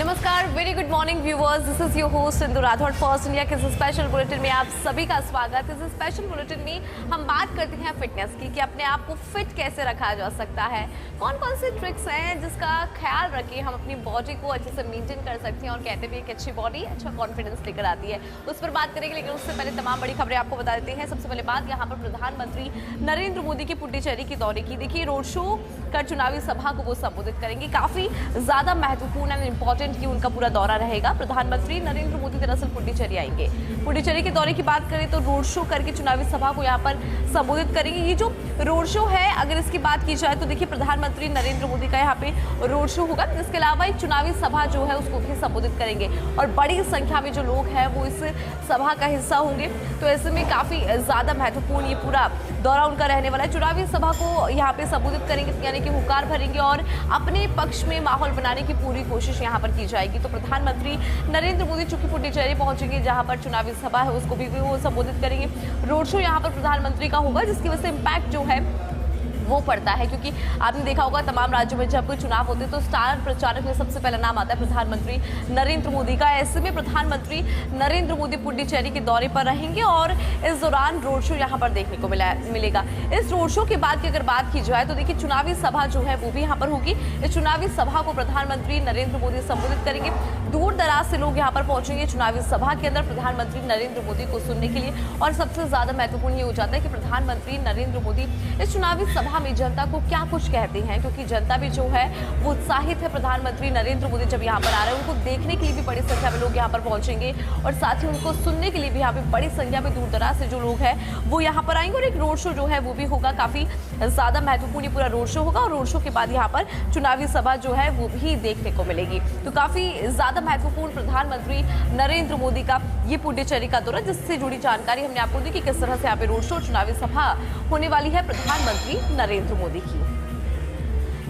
नमस्कार, very good morning viewers. This is your host Indu Rathore. First India के इस special bulletin में आप सभी का स्वागत। इस स्पेशल बुलेटिन में हम बात करते हैं फिटनेस की कि अपने आप को फिट कैसे रखा जा सकता है, कौन कौन सी ट्रिक्स हैं जिसका ख्याल रखें हम अपनी बॉडी को अच्छे से मेंटेन कर सकते हैं। और कहते भी एक अच्छी बॉडी अच्छा कॉन्फिडेंस लेकर आती है, उस पर बात करेंगे। लेकिन उससे पहले तमाम बड़ी खबरें आपको बता देते हैं। सबसे पहले बात यहाँ पर प्रधानमंत्री नरेंद्र मोदी की पुडुचेरी के दौरे की। देखिए, रोड शो कर चुनावी सभा को वो संबोधित करेंगे। काफी ज्यादा महत्वपूर्ण एंड इंपॉर्टेंट की उनका पूरा दौरा रहेगा। प्रधानमंत्री नरेंद्र मोदी दरअसल पुडुचेरी आएंगे। पुडुचेरी के दौरे की बात करें तो रोड शो करके चुनावी सभा को यहाँ पर संबोधित करेंगे। ये जो रोड शो है, अगर इसकी बात की जाए तो देखिए प्रधानमंत्री नरेंद्र मोदी का यहाँ पे रोड शो होगा। इसके अलावा एक चुनावी सभा जो है उसको भी संबोधित करेंगे और बड़ी संख्या में जो लोग हैं वो इस सभा का हिस्सा होंगे। तो ऐसे में काफी ज्यादा महत्वपूर्ण ये पूरा दौरा उनका रहने वाला है। चुनावी सभा को यहाँ पे संबोधित करेंगे, यानी कि हुंकार भरेंगे और अपने पक्ष में माहौल बनाने की पूरी कोशिश यहाँ पर की जाएगी। तो प्रधानमंत्री नरेंद्र मोदी चूंकि पुडुचेरी पहुंचेंगे, जहां पर चुनावी सभा है उसको भी वो संबोधित करेंगे। रोड शो यहाँ पर प्रधानमंत्री का होगा, जिसकी वजह से इम्पैक्ट जो है वो पड़ता है, क्योंकि आपने देखा होगा तमाम राज्यों में जब कोई चुनाव होते हैं तो स्टार प्रचारक में सबसे पहला नाम आता है प्रधानमंत्री नरेंद्र मोदी का। ऐसे में प्रधानमंत्री नरेंद्र मोदी पुडुचेरी के दौरे पर रहेंगे और इस दौरान रोड शो यहाँ पर देखने को मिलेगा। इस रोड शो के बाद की अगर बात की जाए तो देखिए चुनावी सभा जो है वो भी यहाँ पर होगी। इस चुनावी सभा को प्रधानमंत्री नरेंद्र मोदी संबोधित करेंगे। दूर दराज से लोग यहाँ पर पहुंचेंगे चुनावी सभा के अंदर प्रधानमंत्री नरेंद्र मोदी को सुनने के लिए। और सबसे ज्यादा महत्वपूर्ण ये हो जाता है कि प्रधानमंत्री नरेंद्र मोदी इस चुनावी सभा में जनता को क्या कुछ कहते हैं, क्योंकि जनता भी जो है वो उत्साहित है। प्रधानमंत्री नरेंद्र मोदी जब यहाँ पर आ रहे हैं, उनको देखने के लिए भी बड़ी संख्या में लोग यहाँ पर पहुंचेंगे और साथ ही उनको सुनने के लिए भी यहाँ पे बड़ी संख्या में दूर दराज से जो लोग हैं वो यहाँ पर आएंगे। और एक रोड शो जो है वो भी होगा, काफी ज्यादा महत्वपूर्ण पूरा रोड शो होगा। और रोड शो के बाद यहाँ पर चुनावी सभा जो है वो भी देखने को मिलेगी। तो काफी ज्यादा महत्वपूर्ण प्रधानमंत्री नरेंद्र मोदी का ये पुडुचेरी का दौरा, जिससे जुड़ी जानकारी हमने आपको दी कि किस तरह से यहाँ पे रोड शो चुनावी सभा होने वाली है प्रधानमंत्री नरेंद्र मोदी की।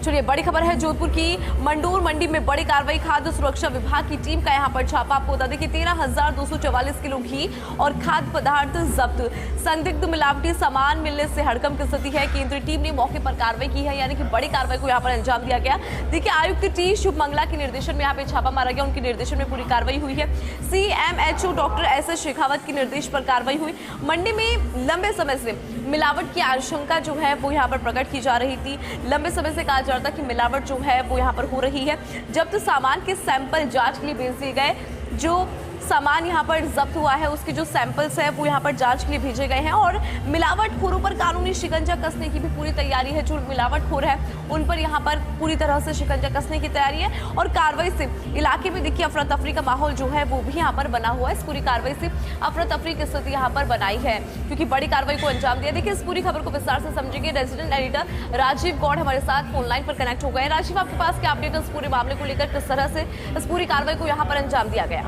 चलिए, बड़ी खबर है जोधपुर की। मंडोर मंडी में बड़ी कार्रवाई, खाद्य सुरक्षा विभाग की टीम का यहां पर छापा। आपको बता दें कि 13,244 किलो घी और खाद्य पदार्थ जब्त। संदिग्ध मिलावटी सामान मिलने से हड़कंप की स्थिति है। केंद्रीय टीम ने मौके पर कार्रवाई की है, यानी कि बड़ी कार्रवाई को यहां पर अंजाम दिया गया। देखिए, आयुक्त टी शुभ मंगला के निर्देशन में यहाँ पे छापा मारा गया। उनके निर्देशन में पूरी कार्रवाई हुई है। CMHO डॉक्टर SS शेखावत के निर्देश पर कार्रवाई हुई। मंडी में लंबे समय से मिलावट की आशंका जो है वो यहाँ पर प्रकट की जा रही थी। लंबे समय से कहा जाता कि मिलावट जो है वो यहाँ पर हो रही है। जब्त सामान के सैंपल जांच के लिए भेज दिए गए। जो सामान यहाँ पर जब्त हुआ है उसके जो सैंपल्स है वो यहाँ पर जांच के लिए भेजे गए हैं। और मिलावटखोरों पर कानूनी शिकंजा कसने की भी पूरी तैयारी है। जो मिलावटखोर है उन पर यहाँ पर पूरी तरह से शिकंजा कसने की तैयारी है। और कार्रवाई से इलाके में देखिए अफरा तफरी का माहौल जो है वो भी यहाँ पर बना हुआ है। इस पूरी कार्रवाई से अफरा तफरी की स्थिति यहाँ पर बनाई है, क्योंकि बड़ी कार्रवाई को अंजाम दिया। देखिए, इस पूरी खबर को विस्तार से समझेंगे। रेजिडेंट एडिटर राजीव गौड़ हमारे साथ फोन लाइन पर कनेक्ट हो गए। राजीव, आपके पास क्या अपडेट है इस पूरे मामले को लेकर, किस तरह से इस पूरी कार्रवाई को यहाँ पर अंजाम दिया गया?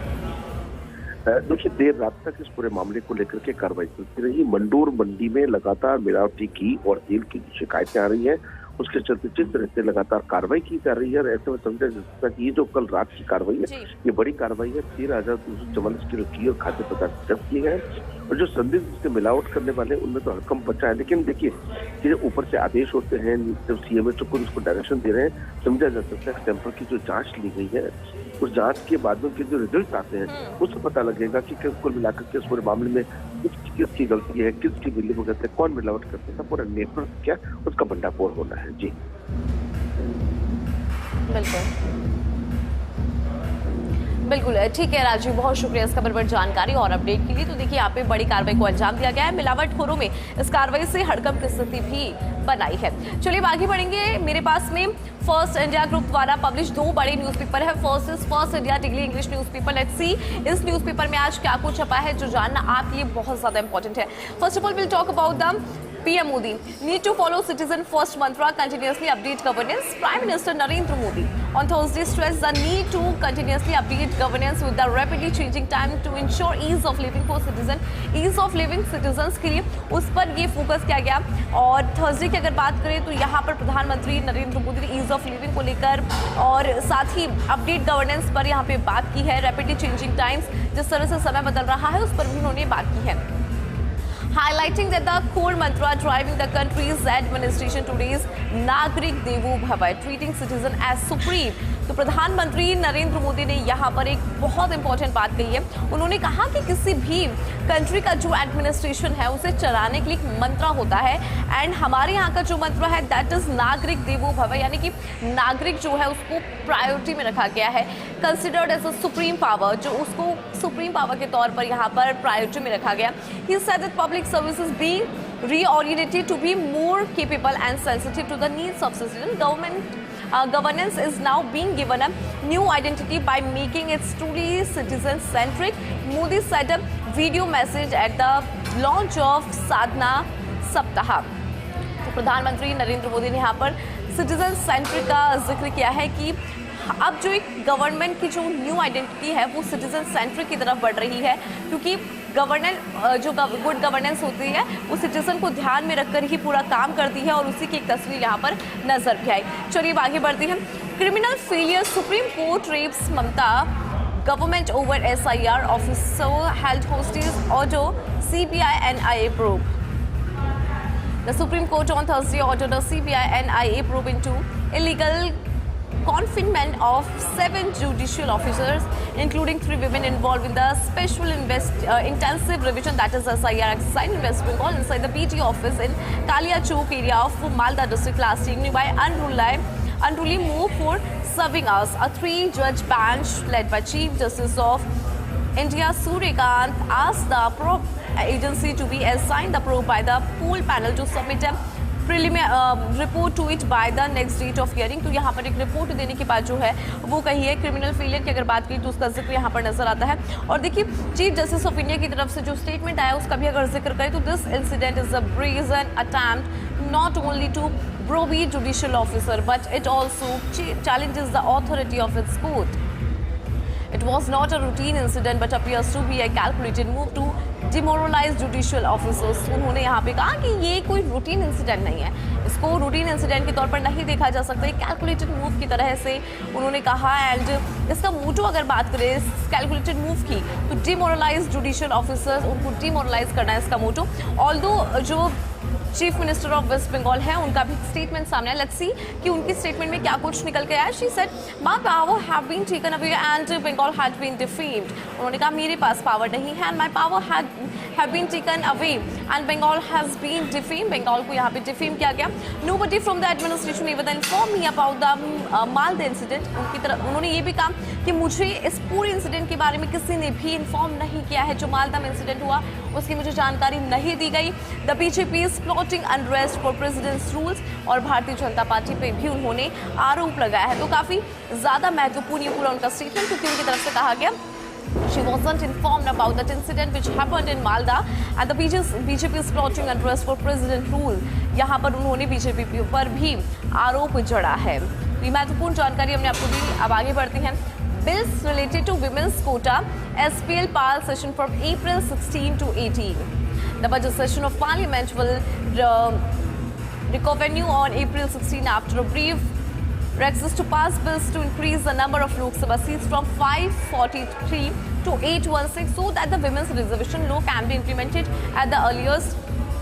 देखिए, देर रात तक इस पूरे मामले को लेकर के कार्रवाई चलती रही। मंडोर मंडी में लगातार मिलावटी घी और तेल की शिकायतें आ रही हैं, उसके चलते जिस तरह से लगातार कार्रवाई की जा रही है। और ऐसे में समझा जा सकता है कि ये जो कल रात की कार्रवाई है ये बड़ी कार्रवाई है। 13,244 किलो घी और खाद्य पदार्थ जब्त किए गए और जो संदिग्ध से मिलावट करने वाले उनमें तो हड़कंप मचा है। लेकिन देखिए, ये ऊपर से आदेश होते हैं, जब CMHO को उसको डायरेक्शन दे रहे हैं, समझा जा सकता है सैंपल की जो जांच ली गई है उस जांच के बाद में जो रिजल्ट आते हैं उससे पता लगेगा कि कुल मिलाकर के इस पूरे मामले में किसकी गलती है, किसकी बिल्ली को कहते हैं, कौन मिलावट करते हैं, पूरा नेटवर्क क्या उसका भंडाफोड़ होना है। जी बिल्कुल ठीक है राजीव, बहुत शुक्रिया इस खबर पर जानकारी और अपडेट के लिए। तो देखिए, यहाँ पे बड़ी कार्रवाई को अंजाम दिया गया है। मिलावटखोरों में इस कार्रवाई से हड़कंप की स्थिति भी बनाई है। चलिए आगे बढ़ेंगे। मेरे पास में फर्स्ट इंडिया ग्रुप द्वारा पब्लिश 2 बड़े न्यूज़पेपर है। First India daily English newspaper. Let's see इस न्यूज़पेपर में आज क्या कुछ छपा है जो जानना आपके लिए बहुत ज्यादा इंपॉर्टेंट है। First of all will talk about the PM Modi need to follow citizen first mantra, continuously update governance. Prime Minister Narendra Modi on Thursday stressed the need to continuously update governance with the rapidly changing time to ensure ease of living for citizen. Ease of living citizens के लिए उस पर ये focus किया गया। और Thursday की अगर बात करें तो यहाँ पर प्रधानमंत्री नरेंद्र मोदी ने ईज ऑफ लिविंग को लेकर और साथ ही अपडेट गवर्नेंस पर यहाँ पे बात की है। रैपिडली चेंजिंग टाइम्स, जिस तरह से समय बदल रहा है उस पर भी उन्होंने बात की है। highlighting that the core mantra driving the country's administration today is Nagrik Devo Bhava, treating citizen as supreme. तो प्रधानमंत्री नरेंद्र मोदी ने यहाँ पर एक बहुत इंपॉर्टेंट बात कही है। उन्होंने कहा कि किसी भी कंट्री का जो एडमिनिस्ट्रेशन है उसे चलाने के लिए एक मंत्र होता है, एंड हमारे यहाँ का जो मंत्र है दैट इज नागरिक देवो भव, यानी कि नागरिक जो है उसको प्रायोरिटी में रखा गया है, considered as a supreme power, जो उसको सुप्रीम पावर के तौर पर यहाँ पर प्रायोरिटी में रखा गया। He said that public services being reoriented to be more capable and sensitive to the needs of citizens. Governance is now being given a new identity by making it truly citizen-centric. Modi said a video message at the launch of Sadhana Saptah. तो प्रधानमंत्री नरेंद्र मोदी ने यहाँ पर citizen centric का जिक्र किया है कि अब जो एक गवर्नमेंट की जो न्यू आइडेंटिटी है वो सिटीजन सेंट्रिक की तरफ बढ़ रही है, क्योंकि गवर्नेंस जो गुड गवर्नेंस होती है वो सिटीजन को ध्यान में रखकर ही पूरा काम करती है, और उसी की एक तस्वीर यहाँ पर नजर भी आई। चलिए आगे बढ़ती हैं। Criminal failure, Supreme Court raps Mamata government over SIR officer held hostage order, CBI NIA probe. The Supreme Court on Thursday ordered a CBI NIA probe into illegal confinement of 7 judicial officers, including 3 women involved in the special intensive revision, that is SIR exercise in West Bengal inside the BT office in Kaliachok area of Malda district last evening by unruly move for serving us. A 3-judge bench led by Chief Justice of India Suryakant asked the probe agency to be assigned the probe by the pool panel to submit a report to it by the next date of hearing. तो यहाँ पर एक report देने की बात जो है वो कही है। क्रिमिनल फेलियर की अगर बात करें तो उसका जिक्र यहाँ पर नजर आता है। और देखिए चीफ जस्टिस ऑफ इंडिया की तरफ से जो स्टेटमेंट आया उसका भी अगर जिक्र करें तो this incident is a brazen attempt not only to browbeat judicial officer but it also challenges the authority of its court. It was not a routine incident but appears to be a calculated move to demoralize judicial officers. उन्होंने यहाँ पे कहा कि ये कोई routine incident नहीं है, इसको रूटीन इंसिडेंट के तौर पर नहीं देखा जा सकता, एक कैलकुलेटेड मूव की तरह से उन्होंने कहा। एंड इसका मोटो अगर बात करें कैलकुलेटेड मूव की तो डिमोरलाइज जुडिशियल ऑफिसर्स, उनको डिमोरलाइज करना है इसका मोटो। ऑल्दो जो chief minister of west Bengal है उनका भी स्टेटमेंट सामने है। लेट्स सी कि उनकी स्टेटमेंट में क्या कुछ निकल के आया। She said my power have been taken away and Bengal had been defamed. उन्होंने कहा मेरे पास पावर नहीं है, my power have been taken away and Bengal has been defamed. Bengal को यहाँ पे डिफीम किया गया। Nobody from the administration even inform me about the Malda incident. उनकी तरफ उन्होंने ये भी कहा कि मुझे इस पूरे इंसिडेंट के बारे में किसी ने भी इन्फॉर्म नहीं किया है, जो मालदा में इंसिडेंट हुआ उसकी मुझे जानकारी नहीं दी गई। The BJP is plotting unrest for president's rules, और भारतीय जनता पार्टी पे भी उन्होंने आरोप लगाया है। तो काफी ज्यादा महत्वपूर्ण ये पूरा उनका स्टेटमेंट, क्योंकि उनकी तरफ से कहा गया she wasn't informed about that incident which happened in Malda and the BJP is plotting unrest for president rule. यहाँ पर उन्होंने बीजेपी पर भी आरोप जड़ा है। ये महत्वपूर्ण जानकारी हमने आपको दी। अब आगे बढ़ते हैं। Bills related to women's quota, SPL PAL session from April 16 to 18. The budget session of Parliament will reconvene on April 16 after a brief recess to pass bills to increase the number of Lok Sabha seats from 543 to 816 so that the women's reservation law can be implemented at the earliest.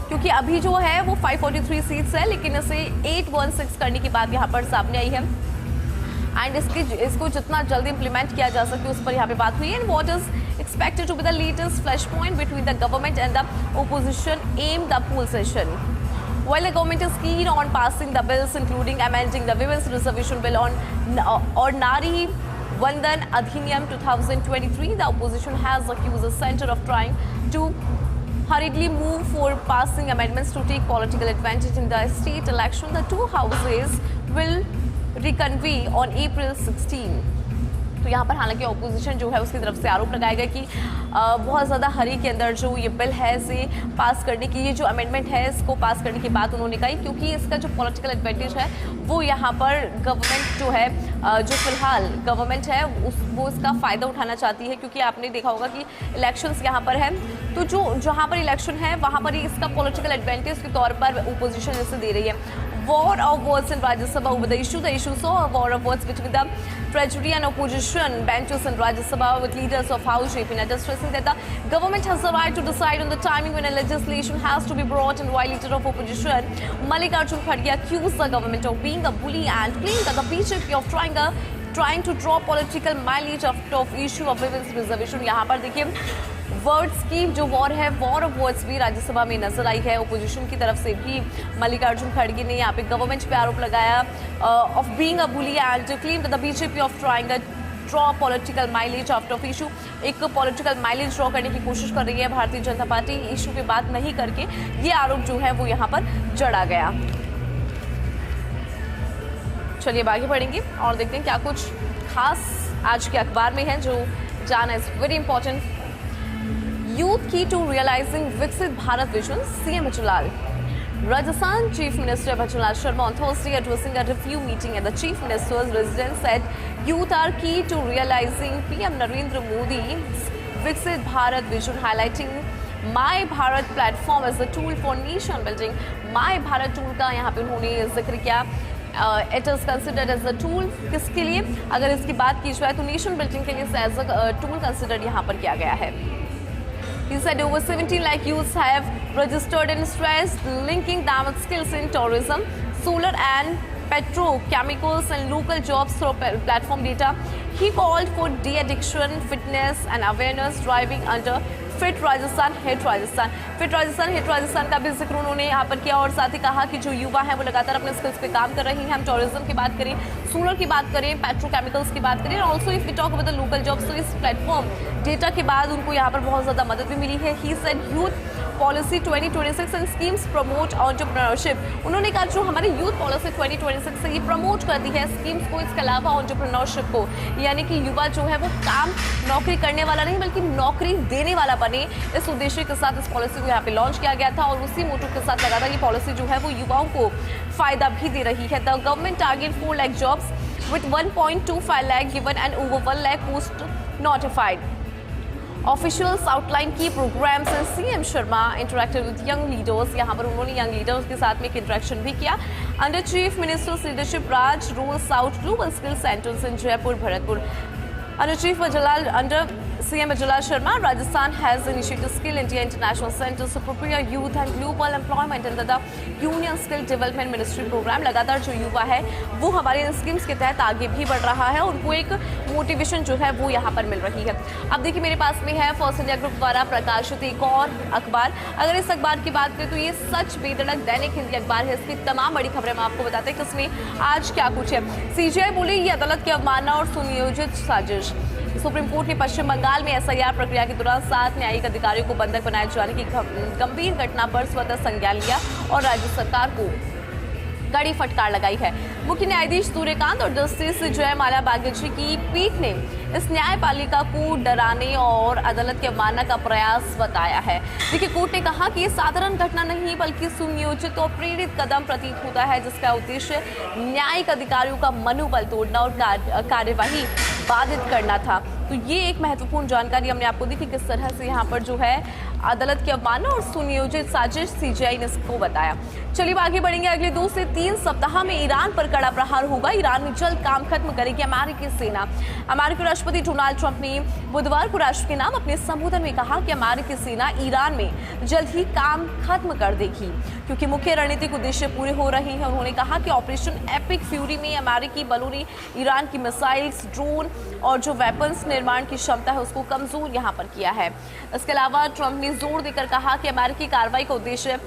क्योंकि अभी जो है वो 543 seats है, लेकिन इसे 816 करने की बात यहाँ पर सामने आई है। एंड इसको जितना जल्दी इंप्लीमेंट किया जा सके उस पर यहाँ पे बात हुई है। And what is expected to be the latest flash point between the government and the opposition amid the pool session. While the government is keen on passing the bills, including amending the Women's Reservation Bill or Nari Vandan Adhiniyam 2023, the opposition has accused the centre of trying to hurriedly move for passing amendments to take political advantage in the state election. The two houses will reconvene on April 16. तो यहाँ पर हालांकि opposition जो है उसकी तरफ से आरोप लगाया गया कि बहुत ज़्यादा हरी के अंदर जो ये बिल है इसे पास करने की, ये जो अमेंडमेंट है इसको पास करने की बात उन्होंने कही, क्योंकि इसका जो पॉलिटिकल एडवांटेज है वो यहाँ पर गवर्नमेंट जो है जो फिलहाल गवर्नमेंट है वो इसका फ़ायदा उठाना चाहती है। क्योंकि आपने देखा होगा कि इलेक्शंस यहाँ पर है, तो जो जहाँ पर इलेक्शन है वहाँ पर ही इसका पॉलिटिकल एडवांटेज के तौर पर ओपोजिशन इसे दे रही है। war of words in Rajya Sabha over the issue. The issue saw a war of words between the Treasury and opposition benches in Rajya Sabha, with leaders of House JP Nadda stressing that the government has the right to decide on the timing when a legislation has to be brought in, while leader of opposition Mallikarjun Kharge accused the government of being a bully and claimed that the BJP of trying to draw political mileage of issue of women's reservation. यहाँ पर देखिए words की जो war है, war of words भी राज्यसभा में नजर आई है। ओपोजिशन की तरफ से भी मल्लिकार्जुन खड़गे ने यहाँ पे गवर्नमेंट पे आरोप लगाया of being a bully and claim that the BJP of trying draw political mileage out of issue. एक पॉलिटिकल माइलेज ड्रॉ करने की कोशिश कर रही है भारतीय जनता पार्टी, इशू पे बात नहीं करके ये आरोप जो है वो यहाँ पर जड़ा गया। चलिए आगे बढ़ेंगे और देखते हैं क्या कुछ खास आज के अखबार में है जो जाना is very important. Youth key to realising Viksit Bharat vision, CM Bhajanlal. Rajasthan Chief Minister Bachchanlal Sharma on Thursday addressing a review meeting at the Chief Minister's residence said youth are key to realizing PM Narendra Modi's Viksit Bharat vision, highlighting My Bharat platform as a tool for nation building. My Bharat tool का यहाँ पे उन्होंने जिक्र किया। It is considered as a tool, किसके लिए? अगर इसकी बात की जाए तो नेशन बिल्डिंग के लिए एज अ टूल कंसिडर्ड यहाँ पर किया गया है। He said over 17 lakh youths have registered and stressed linking them with skills in tourism, solar and petrochemicals and local jobs through platform data. He called for de-addiction, fitness and awareness driving under fit Rajasthan hit Rajasthan. Fit Rajasthan hit Rajasthan का भी जिक्र उन्होंने यहाँ पर किया और साथ ही कहा कि जो युवा हैं वो लगातार अपने स्किल्स पे काम कर रहे हैं। हम टूरिज्म की बात करें, सोलर की बात करें, पेट्रोकेमिकल्स की बात करें, और also if we talk about the local jobs, तो इस प्लेटफॉर्म डेटा के बाद उनको यहाँ पर बहुत ज़्यादा मदद भी मिली है। He said youth policy 2026 and schemes promote entrepreneurship. उन्होंने कहा जो हमारी यूथ पॉलिसी 2026 से ये प्रमोट करती है स्कीम्स को, इसके अलावा एंटरप्रेन्योरशिप को, यानी कि युवा जो है वो काम नौकरी करने वाला नहीं बल्कि नौकरी देने वाला बने। इस उद्देश्य के साथ इस पॉलिसी को यहाँ पे लॉन्च किया गया था और उसी मोटो के साथ लगातार ये पॉलिसी जो है वो युवाओं को फायदा भी दे रही है। The government target 4 lakh jobs with 1.25 lakh given and over 1 lakh post notified. Officials outline key programs and CM Sharma interacted with young leaders. यहाँ पर उन्होंने young leaders के साथ में एक interaction भी किया। Under Chief Minister's leadership, Raj rolls out global skill centers in Jaipur, Bharatpur. Under CM Bachchanlal Sharma, Rajasthan has initiated Skill India International Centers to prepare youth and global employment under the Union Skill Development Ministry program. लगातार जो युवा है वो हमारे इन schemes के तहत आगे भी बढ़ रहा है और उनको एक मोटिवेशन जो है वो यहाँ पर मिल रही है। अब देखिए मेरे पास में है फर्स्ट इंडिया ग्रुप द्वारा प्रकाशित एक और अखबार। अगर इस अखबार की बात करें तो ये सच बेधड़क दैनिक हिंदी अखबार है। इसकी तमाम बड़ी खबरें हम आपको बताते हैं कि इसमें आज क्या कुछ है। सीजीआई बोली ये अदालत की अवमानना और सुनियोजित साजिश। सुप्रीम कोर्ट ने पश्चिम बंगाल में एसआईआर प्रक्रिया के दौरान 7 न्यायिक अधिकारियों को बंधक बनाए जाने की गंभीर घटना पर स्वतः संज्ञान लिया और राज्य सरकार को कड़ी फटकार लगाई है। मुख्य न्यायाधीश सूर्यकांत और जस्टिस जयमाला बागेची की पीठ ने इस न्यायपालिका को डराने और अदालत की अवमानना का प्रयास बताया है। देखिए कोर्ट ने कहा कि ये साधारण घटना नहीं बल्कि सुनियोजित और प्रेरित कदम प्रतीत होता है जिसका उद्देश्य न्यायिक अधिकारियों का मनोबल तोड़ना और कार्यवाही बाधित करना था। तो ये एक महत्वपूर्ण जानकारी हमने आपको दी कि किस तरह से यहाँ पर जो है अदालत की अवमानना और सुनियोजित साजिश सीजीआई ने इसको बताया। चलिए आगे बढ़ेंगे। अगले 2 से 3 सप्ताह में ईरान पर कड़ा प्रहार होगा। ईरान में जल्द काम खत्म करेगी अमेरिकी सेना। अमेरिकी राष्ट्रपति डोनाल्ड ट्रंप ने बुधवार को राष्ट्र के नाम अपने संबोधन में कहा कि अमेरिकी सेना ईरान में जल्द ही काम खत्म कर देगी क्योंकि मुख्य रणनीतिक उद्देश्य पूरे हो रहे हैं। उन्होंने कहा कि ऑपरेशन एपिक फ्यूरी में अमेरिकी बलों ने ईरान की मिसाइल्स, ड्रोन और जो वेपन्स निर्माण की क्षमता है उसको कमजोर यहाँ पर किया है। इसके अलावा ट्रंप ने जोर देकर कहा कि अमेरिकी कार्रवाई का उद्देश्य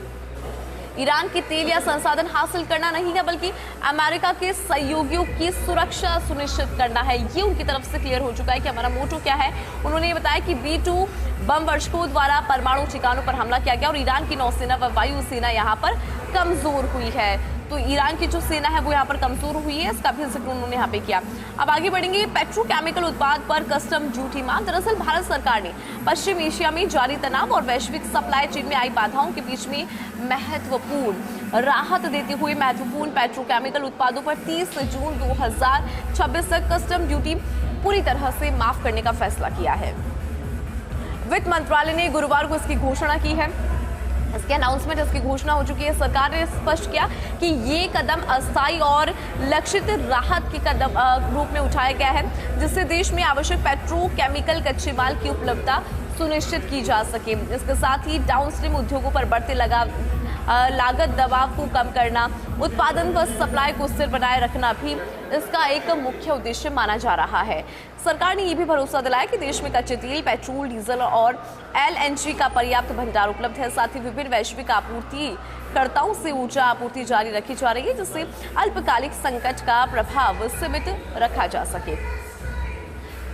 ईरान के तेल या संसाधन हासिल करना नहीं है बल्कि अमेरिका के सहयोगियों की सुरक्षा सुनिश्चित करना है। ये उनकी तरफ से क्लियर हो चुका है कि हमारा मोटो क्या है। उन्होंने ये बताया कि B-2 बम वर्षकों द्वारा परमाणु ठिकानों पर हमला किया गया और ईरान की नौसेना व वायुसेना यहाँ पर कमजोर हुई है। तो ईरान की जो सेना है वो यहाँ पर कमजोर हुई है, इसका भी जिक्र उन्होंने यहाँ पे किया। अब आगे बढ़ेंगे। पेट्रोकेमिकल उत्पाद पर कस्टम ड्यूटी माफ। दरअसल भारत सरकार ने पश्चिम एशिया में जारी तनाव और वैश्विक सप्लाई चेन में आई बाधाओं के बीच में महत्वपूर्ण राहत देते हुए महत्वपूर्ण पेट्रोकेमिकल उत्पादों पर 30 जून 2026 तक कस्टम ड्यूटी पूरी तरह से माफ करने का फैसला किया है। वित्त मंत्रालय ने गुरुवार को इसकी घोषणा की है। इसकी अनाउंसमेंट, इसकी घोषणा हो चुकी है। सरकार ने स्पष्ट किया कि ये कदम अस्थायी और लक्षित राहत के कदम रूप में उठाया गया है, जिससे देश में आवश्यक पेट्रोकेमिकल कच्चे माल की उपलब्धता सुनिश्चित की जा सके। इसके साथ ही डाउनस्ट्रीम उद्योगों पर बढ़ते लागत दबाव को कम करना, उत्पादन व सप्लाई को स्थिर बनाए रखना भी इसका एक मुख्य उद्देश्य माना जा रहा है। सरकार ने ये भी भरोसा दिलाया कि देश में कच्चे तेल, पेट्रोल, डीजल और LNG का पर्याप्त भंडार उपलब्ध है। साथ ही विभिन्न वैश्विक आपूर्तिकर्ताओं से ऊर्जा आपूर्ति जारी रखी जा रही है, जिससे अल्पकालिक संकट का प्रभाव सीमित रखा जा सके।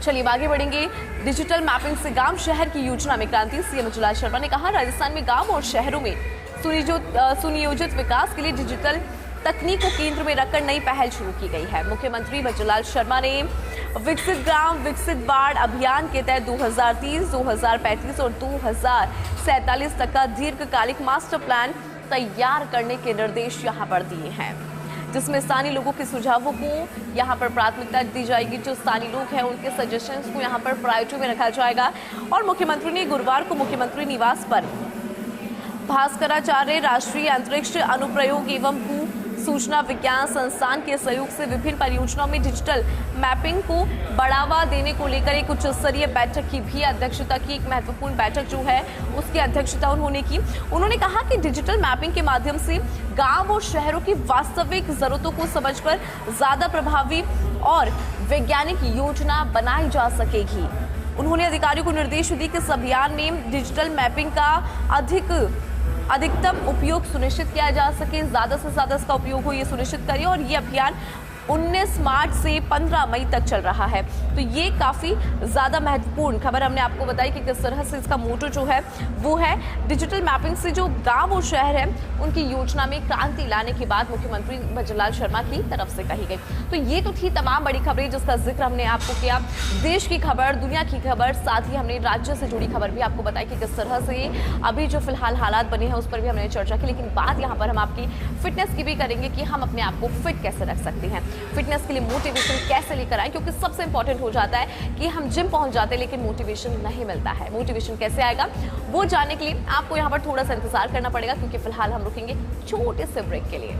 चलिए आगे बढ़ेंगे। डिजिटल मैपिंग से गांव शहर की योजना में क्रांति, सीएम जुलाल शर्मा ने कहा, राजस्थान में गांव और शहरों में सुनियोजित विकास के लिए डिजिटल तकनीक को केंद्र में रखकर नई पहल शुरू की गई है। मुख्यमंत्री जुलाल शर्मा ने विकसित ग्राम विकसित बाढ़ अभियान के तहत 2030, 2035 और 2047 तक का दीर्घकालिक मास्टर प्लान तैयार करने के निर्देश यहां पर दिए हैं, जिसमें स्थानीय लोगों के सुझावों को यहां पर प्राथमिकता दी जाएगी। जो स्थानीय लोग हैं उनके सजेशंस को यहां पर प्रायोरिटी में रखा जाएगा। और मुख्यमंत्री ने गुरुवार को मुख्यमंत्री निवास पर भास्कराचार्य राष्ट्रीय अंतरिक्ष अनुप्रयोग एवं भू सूचना विज्ञान संस्थान के सहयोग से विभिन्न परियोजनाओं में डिजिटल मैपिंग को बढ़ावा देने को लेकर एक उच्च स्तरीय बैठक की भी अध्यक्षता की। एक महत्वपूर्ण बैठक जो है उसकी अध्यक्षता उन्होंने की। उन्होंने कहा कि डिजिटल मैपिंग के माध्यम से गांव और शहरों की वास्तविक जरूरतों को समझकर ज्यादा प्रभावी और वैज्ञानिक योजना बनाई जा सकेगी। उन्होंने अधिकारियों को निर्देश दिए कि इस अभियान में डिजिटल मैपिंग का अधिकतम उपयोग सुनिश्चित किया जा सके, ज़्यादा से ज़्यादा इसका उपयोग हो ये सुनिश्चित करिए। और ये अभियान 19 मार्च से 15 मई तक चल रहा है। तो ये काफ़ी ज़्यादा महत्वपूर्ण खबर हमने आपको बताई कि किस तरह से इसका मोटो जो है वो है डिजिटल मैपिंग से जो गांव और शहर है उनकी योजना में क्रांति लाने की बात मुख्यमंत्री जुलाल शर्मा की तरफ से कही गई। तो ये तो थी तमाम बड़ी खबरें जिसका जिक्र हमने आपको किया। देश की खबर, दुनिया की खबर, साथ ही हमने राज्य से जुड़ी खबर भी आपको बताई कि किस तरह से अभी जो फिलहाल हालात बने हैं उस पर भी हमने चर्चा की। लेकिन बात यहाँ पर हम आपकी फिटनेस की भी करेंगे कि हम अपने आप को फिट कैसे रख सकते हैं, फिटनेस के लिए मोटिवेशन कैसे लेकर आए, क्योंकि सबसे इंपॉर्टेंट हो जाता है कि हम जिम पहुंच जाते हैं लेकिन मोटिवेशन नहीं मिलता है। मोटिवेशन कैसे आएगा वो जानने के लिए आपको यहाँ पर थोड़ा सा इंतजार करना पड़ेगा, क्योंकि फिलहाल हम रुकेंगे छोटे से ब्रेक के लिए।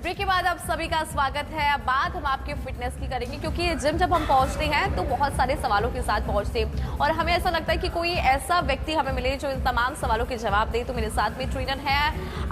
ब्रेक के बाद आप सभी का स्वागत है। अब बात हम आपके फिटनेस की करेंगे, क्योंकि जिम जब हम पहुंचते हैं तो बहुत सारे सवालों के साथ पहुंचते हैं और हमें ऐसा लगता है कि कोई ऐसा व्यक्ति हमें मिले जो इन तमाम सवालों के जवाब दे। तो मेरे साथ में ट्रेनर है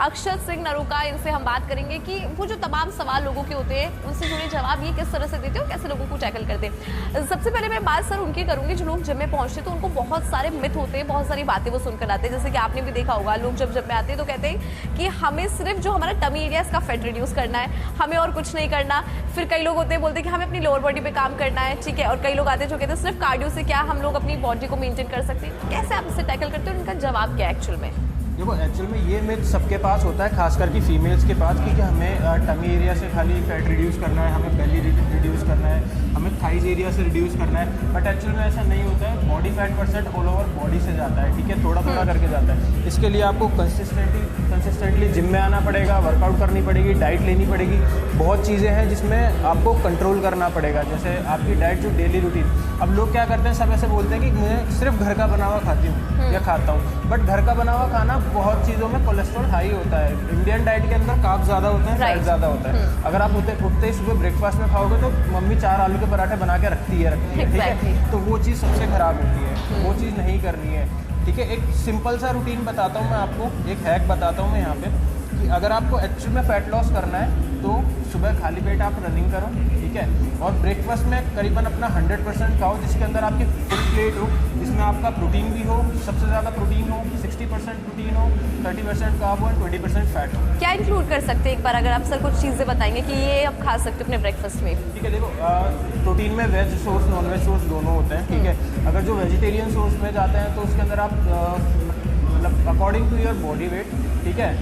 अक्षत सिंह नरूका। इनसे हम बात करेंगे कि वो जो तमाम सवाल लोगों के होते हैं उनसे जुड़े जवाब ये किस तरह से देते हो, कैसे लोगों को टैकल करते हैं। सबसे पहले मैं बात सर उनकी करूंगी जो लोग जिम में पहुंचते तो उनको बहुत सारे मिथ होते हैं, बहुत सारी बातें वो सुनकर आते हैं। जैसे कि आपने भी देखा होगा, लोग जब जिम में आते हैं तो कहते हैं कि हमें सिर्फ जो हमारा टमी एरिया इसका फैट रिड्यूस करना है, हमें और कुछ नहीं करना। फिर कई लोग होते हैं बोलते हैं कि हमें अपनी लोअर बॉडी पे काम करना है, ठीक है। और कई लोग आते हैं जो कहते हैं सिर्फ कार्डियो से क्या हम लोग अपनी बॉडी को मेंटेन कर सकते हैं। कैसे आप इसे टैकल करते हो, उनका जवाब क्या है एक्चुअल में? देखो, एक्चुअल में ये मिथ सबके पास होता है, खास करके फीमेल्स के पास, कि हमें टमी एरिया से खाली फैट रिड्यूस करना है, हमें बेली रिड्यूस करना है, हमें थाइज एरिया से रिड्यूस करना है। बट एक्चुअल में ऐसा नहीं होता है। Body fat percent all over body से जाता है, ठीक है, थोड़ा थोड़ा करके जाता है। इसके लिए आपको कंसिस्टेंटली जिम में आना पड़ेगा, वर्कआउट करनी पड़ेगी, डाइट लेनी पड़ेगी। बहुत चीज़ें हैं जिसमें आपको कंट्रोल करना पड़ेगा, जैसे आपकी डाइट जो डेली रूटीन। अब लोग क्या करते हैं, सब ऐसे बोलते हैं कि मैं सिर्फ घर का बना हुआ खाती हूँ या खाता हूँ, बट घर का बना हुआ खाना बहुत चीज़ों में कोलेस्ट्रॉल हाई होता है। इंडियन डाइट के अंदर कार्ब ज़्यादा होते हैं, फैट ज़्यादा होता है। अगर आप उठते ही सुबह ब्रेकफास्ट में खाओगे तो मम्मी 4 आलू के पराठे बना के रखती है, ठीक है, तो वो चीज़ सबसे ख़राब होती है, वो चीज़ नहीं करनी है, ठीक है। एक सिंपल सा रूटीन बताता हूँ मैं आपको, एक हैक बताता हूँ मैं यहाँ पे, कि अगर आपको एक्चुअल में फैट लॉस करना है तो सुबह खाली पेट आप रनिंग करो, ठीक है, और ब्रेकफास्ट में करीबन अपना 100% खाओ, जिसके अंदर आपकी फुल प्लेट हो, जिसमें आपका प्रोटीन भी हो, सबसे ज़्यादा प्रोटीन हो, 60% प्रोटीन हो, 30% कार्ब हो, 20% फैट हो। क्या इंक्लूड कर सकते हैं एक बार अगर आप सर कुछ चीज़ें बताएंगे कि ये आप खा सकते हो अपने ब्रेकफास्ट में? ठीक है, देखो, प्रोटीन में veg source non veg source दोनों होते हैं, ठीक है। अगर जो वेजिटेरियन सोर्स में जाते हैं तो उसके अंदर आप मतलब according to your body weight, ठीक है,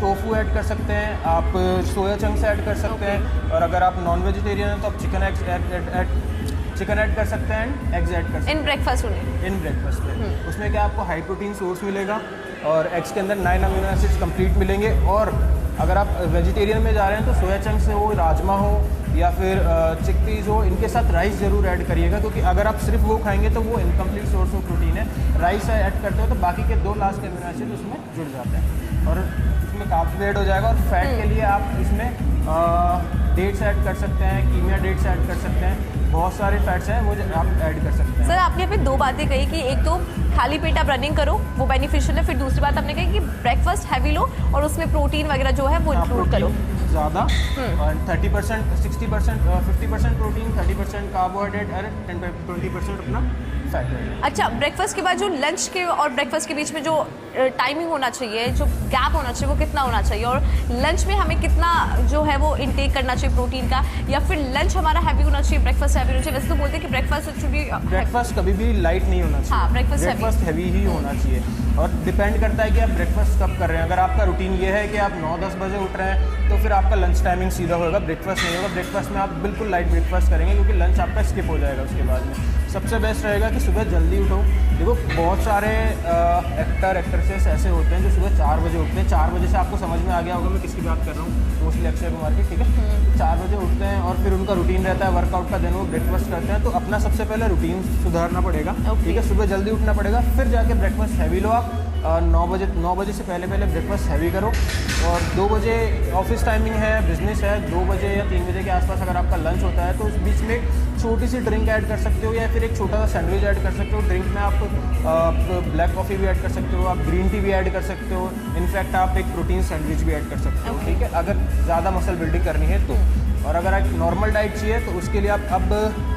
टोफू ऐड कर सकते हैं, आप सोया चंक्स ऐड कर सकते हैं, और अगर आप नॉन वेजिटेरियन हैं तो आप चिकन ऐड कर सकते हैं एंड एग्स ऐड कर सकते हैं इन ब्रेकफास्ट में। उसमें क्या आपको हाई प्रोटीन सोर्स मिलेगा, और एग्स के अंदर 9 अमीनो एसिड्स कंप्लीट मिलेंगे। और अगर आप वेजिटेरियन में जा रहे हैं तो सोया चंक्स हो, राजमा हो या फिर चिकपीस हो, इनके साथ राइस ज़रूर ऐड करिएगा, क्योंकि अगर आप सिर्फ वो खाएंगे तो वो इनकम्प्लीट सोर्स ऑफ प्रोटीन है। राइस ऐड करते हो तो बाकी के 2 लास्ट अमीनो एसिड उसमें जुड़ जाते हैं और उसमें कार्ब्स भी ऐड हो जाएगा। और फैट के लिए आप इसमें डेट्स ऐड कर सकते हैं, कीमिया डेट्स ऐड कर सकते हैं, बहुत सारे फैट्स हैं वो आप ऐड कर सकते हैं। सर आपने अभी 2 बातें कही कि एक तो खाली पेट आप रनिंग करो, वो बेनिफिशियल है, फिर दूसरी बात आपने कही कि ब्रेकफास्ट हैवी लो और उसमें प्रोटीन वगैरह जो है वो इंक्लूड करो ज़्यादा, और 30%, 60%, 50% प्रोटीन, 30% कार्बोहाइड्रेट और 20% अपना फैट रहेगा। अच्छा, ब्रेकफास्ट के बाद जो लंच के और ब्रेकफास्ट के बीच में जो टाइमिंग होना चाहिए, जो गैप होना चाहिए, वो कितना होना चाहिए? और लंच में हमें कितना जो है वो इनटेक करना चाहिए प्रोटीन का, या फिर लंच हमारा हैवी होना चाहिए, ब्रेकफास्ट हैवी होना चाहिए? वैसे तो बोलते हैं कि ब्रेकफास्ट शुड बी, ब्रेकफास्ट कभी भी लाइट नहीं होना चाहिए। हाँ, ब्रेकफास्ट हैवी ही होना चाहिए। और डिपेंड करता है कि आप ब्रेकफास्ट कब कर रहे हैं। अगर आपका रूटीन ये है कि आप 9-10 बजे उठ रहे हैं तो फिर आपका लंच टाइमिंग सीधा होगा, ब्रेकफास्ट नहीं होगा। ब्रेकफास्ट में आप बिल्कुल लाइट ब्रेकफास्ट करेंगे क्योंकि लंच आपका स्किप हो जाएगा उसके बाद में। सबसे बेस्ट रहेगा कि सुबह जल्दी उठो। देखो बहुत सारे एक्ट्रेसेस ऐसे होते हैं जो सुबह 4 बजे उठते हैं। 4 बजे से आपको समझ में आ गया होगा मैं किसकी बात कर रहा हूँ, मोस्टली अक्षय कुमार की, ठीक है। 4 बजे उठते हैं और फिर उनका रूटीन रहता है वर्कआउट का, दिन वो ब्रेकफास्ट करते हैं। तो अपना सबसे पहले रूटीन सुधारना पड़ेगा, ठीक है। सुबह जल्दी उठना पड़ेगा, फिर जाके ब्रेकफास्ट हैवी लो आप। 9 बजे से पहले ब्रेकफास्ट हैवी करो। और 2 बजे ऑफिस टाइमिंग है, बिजनेस है, 2 बजे या 3 बजे के आसपास अगर आपका लंच होता है तो उस बीच में एक छोटी सी ड्रिंक ऐड कर सकते हो या फिर एक छोटा सा सैंडविच ऐड कर सकते हो। ड्रिंक में आप ब्लैक कॉफ़ी भी ऐड कर सकते हो, आप ग्रीन टी भी ऐड कर सकते हो, इनफैक्ट आप एक प्रोटीन सैंडविच भी ऐड कर सकते हो, ठीक है, अगर ज़्यादा मसल बिल्डिंग करनी है तो। और अगर एक नॉर्मल डाइट चाहिए तो उसके लिए आप अब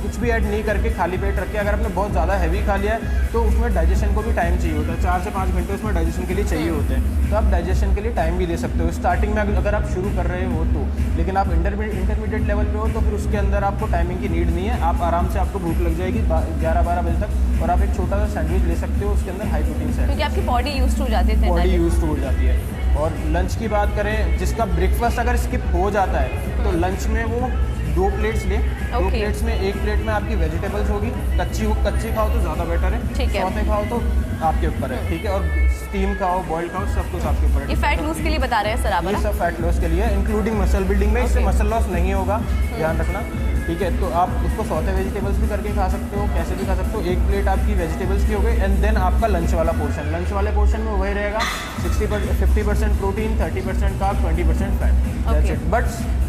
कुछ भी ऐड नहीं करके खाली पेट रखिए। अगर आपने बहुत ज़्यादा हैवी खा लिया है तो उसमें डाइजेशन को भी टाइम चाहिए होता है, 4 से 5 घंटे उसमें डाइजेशन के लिए चाहिए होते हैं। तो आप डाइजेशन के लिए टाइम भी दे सकते हो स्टार्टिंग में अगर आप शुरू कर रहे हो तो। लेकिन आप इंटरमीडिएट लेवल पे हो तो फिर उसके अंदर आपको टाइमिंग की नीड नहीं है। आप आराम से, आपको भूख लग जाएगी 11-12 बजे तक और आप एक छोटा सा सैंडविच ले सकते हो, उसके अंदर हाई प्रोटीन सैंडविच, क्योंकि आपकी बॉडी यूज हो जाती है, बॉडी यूज हो जाती है। और लंच की बात करें, जिसका ब्रेकफास्ट अगर स्किप हो जाता है तो लंच में वो 2 प्लेट्स ले। 2 प्लेट्स में एक प्लेट में आपकी वेजिटेबल्स होगी, कच्ची खाओ तो ज़्यादा बेटर है, सौते खाओ तो आपके ऊपर है, ठीक है। और स्टीम खाओ, बॉइल खाओ, सब कुछ आपके ऊपर है। ये फैट लूज के लिए बता रहे हैं सर आप? ये सब फैट लॉस के लिए, इंक्लूडिंग मसल बिल्डिंग में। इससे मसल लॉस नहीं होगा, ध्यान रखना, ठीक है। तो आप उसको सौते वेजिटेबल्स भी करके खा सकते हो, कैसे भी खा सकते हो। एक प्लेट आपकी वेजिटेबल्स की हो गई एंड देन आपका लंच वाला पोर्शन। लंच वाले पोर्शन में वही रहेगा 50% प्रोटीन, 30% कार्ब, 20% फैट,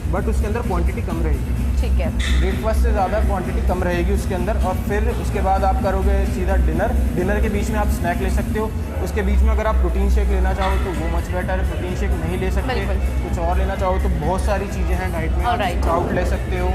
बट उसके अंदर क्वांटिटी कम रहेगी, ठीक है। ब्रेकफास्ट से ज़्यादा क्वांटिटी कम रहेगी उसके अंदर। और फिर उसके बाद आप करोगे सीधा डिनर के बीच में आप स्नैक ले सकते हो। उसके बीच में अगर आप प्रोटीन शेक लेना चाहो तो वो मच बेटर है, प्रोटीन शेक नहीं ले सकते, कुछ और लेना चाहो तो बहुत सारी चीज़ें हैं डाइट में। आप स्प्राउट ले सकते हो,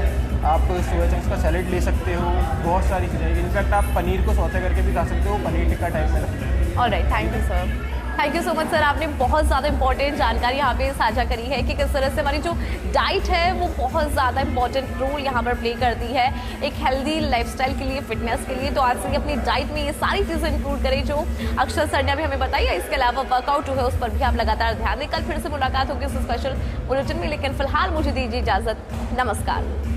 आप सोया चंक्स का सैलेड ले सकते हो, बहुत सारी चीज़ें। इनफैक्ट आप पनीर को सौते करके भी खा सकते हो, पनीर टिक्का टाइप में रखते हैं। Alright, thank you sir. Thank you so much sir, आपने बहुत ज़्यादा इंपॉर्टेंट जानकारी यहाँ पे साझा करी है कि किस तरह से हमारी जो डाइट है वो बहुत ज़्यादा इंपॉर्टेंट रोल यहाँ पर प्ले करती है एक हेल्दी लाइफस्टाइल के लिए, फिटनेस के लिए। तो आज से अपनी डाइट में ये सारी चीज़ें इंक्लूड करें जो अक्षर सर ने अभी हमें बताई है। इसके अलावा वर्कआउट जो है उस पर भी आप लगातार ध्यान दें। कल फिर से मुलाकात होगी इस स्पेशल बुलेटिन में, लेकिन फिलहाल मुझे दीजिए इजाज़त। नमस्कार।